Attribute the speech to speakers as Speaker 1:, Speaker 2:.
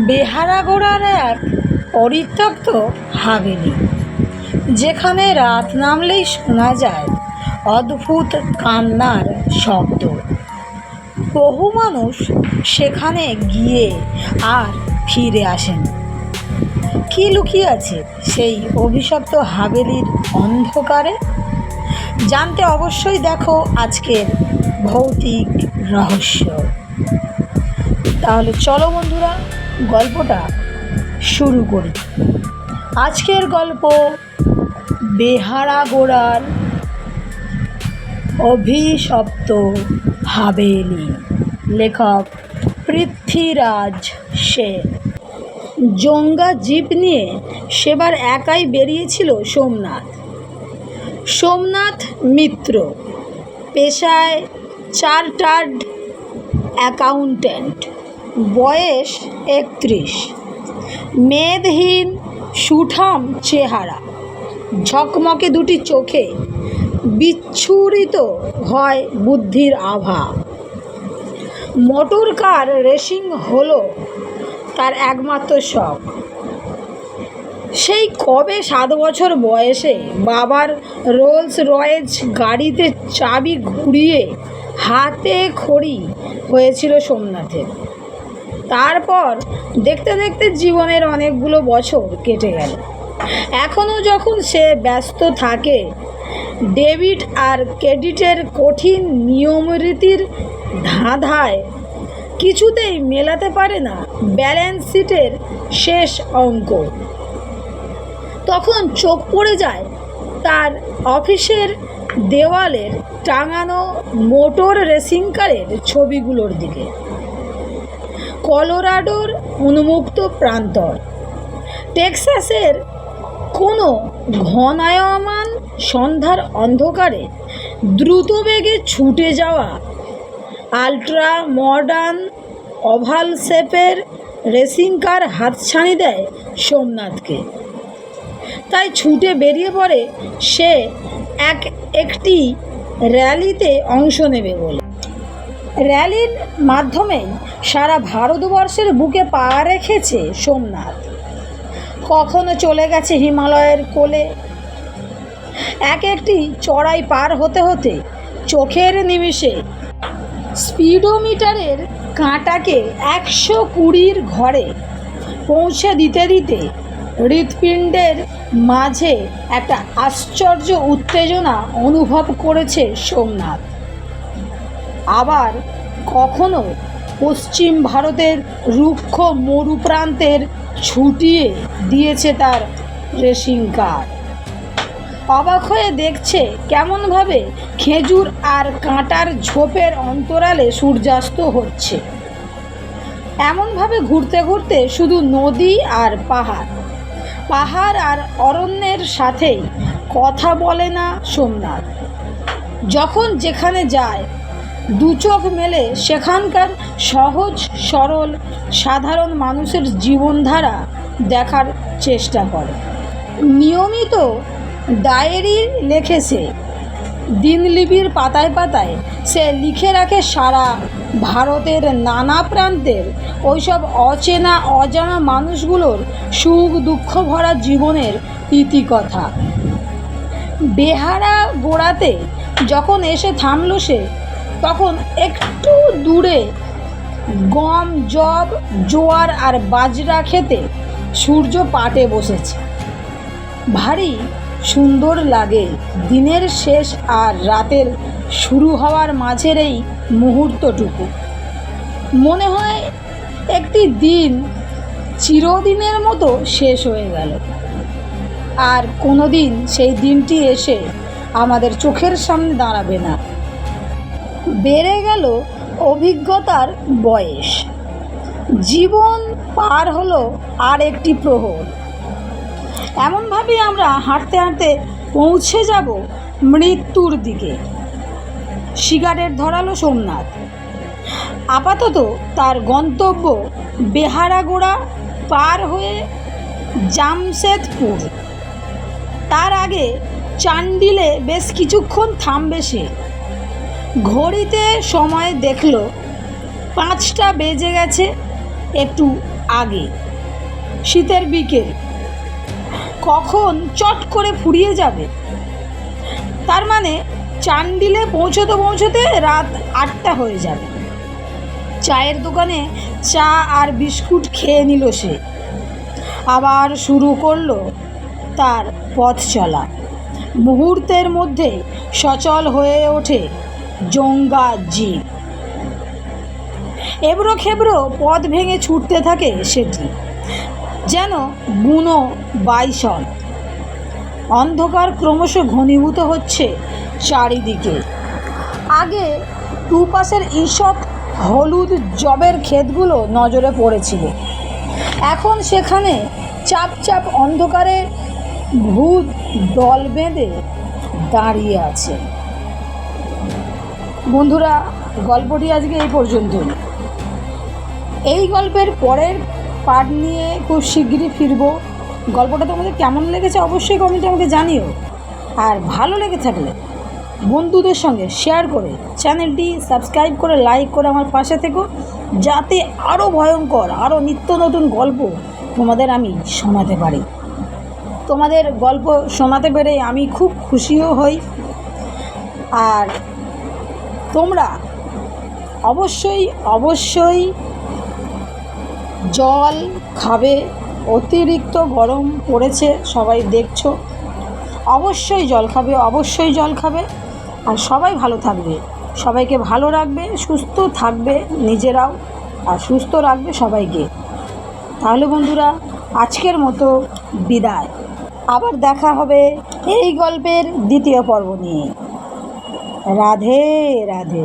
Speaker 1: বেহারাগোড়ার এক পরিত্যক্ত হাভেলি, যেখানে রাত নামলেই শোনা যায় অদ্ভুত কান্নার শব্দ। বহু মানুষ সেখানে গিয়ে আর ফিরে আসেন। কি লুকিয়ে আছে সেই অভিশপ্ত হাভেলির অন্ধকারে? জানতে অবশ্যই দেখো আজকের ভৌতিক রহস্য। তাহলে চলো বন্ধুরা, গল্পটা শুরু করি। আজকের গল্প বেহারাগোড়ার অভিশপ্ত হাভেলি। লেখক পৃথ্বীরাজ সেন। জঙ্গা জিপ নিয়ে সেবার একাই বেরিয়েছিল সোমনাথ মিত্র, পেশায় চার্টার্ড অ্যাকাউন্ট্যান্ট, বয়স 31, মেদহীন সুঠাম চেহারা, ঝকমকে দুটি চোখে বিচ্ছুরিত হয় বুদ্ধির আভা। মোটর কার রেসিং হলো তার একমাত্র শখ। সেই কবে 7 বছর বয়সে বাবার রোলস রয়েজ গাড়িতে চাবি ঘুরিয়ে হাতে খড়ি হয়েছিল সোমনাথের। তারপর দেখতে দেখতে জীবনের অনেকগুলো বছর কেটে গেল। এখনও যখন সে ব্যস্ত থাকে ডেবিট আর ক্রেডিটের কঠিন নিয়মরীতির ধাঁধায়, কিছুতেই মেলাতে পারে না ব্যালেন্স শিটের শেষ অঙ্ক, তখন চোখ পড়ে যায় তার অফিসের দেওয়ালের টাঙানো মোটর রেসিং কারের ছবিগুলোর দিকে। কলোরাডোর উন্মুক্ত প্রান্তর, টেক্সাসের কোনো ঘনায়মান সন্ধ্যার অন্ধকারে দ্রুত বেগে ছুটে যাওয়া আল্ট্রা মডার্ন ওভাল শেপের রেসিং কার হাতছানি দেয় সোমনাথকে। তাই ছুটে বেরিয়ে পড়ে সে একটি র্যালিতে অংশ নেবে বলে। র্যালির মাধ্যমে সারা ভারতবর্ষের বুকে পা রেখেছে সোমনাথ। কখনো চলে গেছে হিমালয়ের কোলে। একটি চড়াই পার হতে হতে চোখের নিমিষে স্পিডোমিটারের কাঁটাকে 120-র ঘরে পৌঁছে দিতে দিতে হৃৎপিণ্ডের মাঝে একটা আশ্চর্য উত্তেজনা অনুভব করেছে সোমনাথ। আবার কখনো পশ্চিম ভারতের রুক্ষ মরুপ্রান্তের ছুটিয়ে দিয়েছে তার রেসিং কার। অবাক হয়ে দেখছে কেমনভাবে খেজুর আর কাঁটার ঝোপের অন্তরালে সূর্যাস্ত হচ্ছে। এমনভাবে ঘুরতে ঘুরতে শুধু নদী আর পাহাড় আর অরণ্যের সাথেই কথা বলে না সোমনাথ। যখন যেখানে যায় দু চোখ মেলে সেখানকার সহজ সরল সাধারণ মানুষের জীবনধারা দেখার চেষ্টা করে। নিয়মিত ডায়েরি লেখে সে। দিনলিপির পাতায় পাতায় সে লিখে রাখে সারা ভারতের নানা প্রান্তের ওইসব অচেনা অজানা মানুষগুলোর সুখ দুঃখ ভরা জীবনের ইতিকথা। বেহারাগোড়াতে যখন এসে থামল সে, তখন একটু দূরে গম, যব, জোয়ার আর বাজরা খেতে সূর্য পাটে বসেছে। ভারী সুন্দর লাগে দিনের শেষ আর রাতের শুরু হওয়ার মাঝের এই মুহূর্তটুকু। মনে হয় একটি দিন চিরদিনের মতো শেষ হয়ে গেল, আর কোনো দিন সেই দিনটি এসে আমাদের চোখের সামনে দাঁড়াবে না। বেড়ে গেল অভিজ্ঞতার বয়স। জীবন পার হলো আর একটি প্রহর। এমনভাবেই আমরা হাঁটতে হাঁটতে পৌঁছে যাব মৃত্যুর দিকে। সিগারেট ধরালো সোমনাথ। আপাতত তার গন্তব্য বেহারাগোড়া পার হয়ে জামশেদপুর। তার আগে চান্ডিলে বেশ কিছুক্ষণ থামবে সে। ঘড়িতে সময় দেখল 5টা বেজে গেছে। একটু আগে, শীতের বিকেল কখন চট করে ফুরিয়ে যাবে। তার মানে চান্ডিলে পৌঁছতে পৌঁছতে রাত 8টা হয়ে যাবে। চায়ের দোকানে চা আর বিস্কুট খেয়ে নিল সে, আবার শুরু করলো তার পথ চলা। মুহূর্তের মধ্যে সচল হয়ে ওঠে জঙ্গা জিপ। এবড়ো খেবড়ো পথ ভেঙে ছুটতে থাকে সেটি, যেন বুনো বাইসন। অন্ধকার ক্রমশ ঘনীভূত হচ্ছে চারিদিকে। আগে দুপাশের ঈষৎ হলুদ জবের ক্ষেতগুলো নজরে পড়েছিল, এখন সেখানে চাপ চাপ অন্ধকারে ভূত দল বেঁধে দাঁড়িয়ে আছে। বন্ধুরা, গল্পটি আজকে এই পর্যন্তই। এই গল্পের পরের পার্ট নিয়ে খুব শিগগিরই ফিরবো। গল্পটা তোমাদের কেমন লেগেছে অবশ্যই কমেন্টে আমাকে জানিও। আর ভালো লেগে থাকলে বন্ধুদের সঙ্গে শেয়ার করে চ্যানেলটি সাবস্ক্রাইব করে লাইক করে আমার পাশে থেকো, যাতে আরও ভয়ঙ্কর আরও নিত্য নতুন গল্প তোমাদের আমি শোনাতে পারি। তোমাদের গল্প শোনাতে পেরে আমি খুব খুশিও হই। আর তোমরা অবশ্যই অবশ্যই জল খাবে, অতিরিক্ত গরম পড়েছে সবাই দেখছো। অবশ্যই জল খাবে, অবশ্যই জল খাবে। আর সবাই ভালো থাকবে, সবাইকে ভালো রাখবে, সুস্থ থাকবে নিজেরাও, আর সুস্থ রাখবে সবাইকে। তাহলে বন্ধুরা, আজকের মতো বিদায়। আবার দেখা হবে এই গল্পের দ্বিতীয় পর্ব নিয়ে। রাধে রাধে।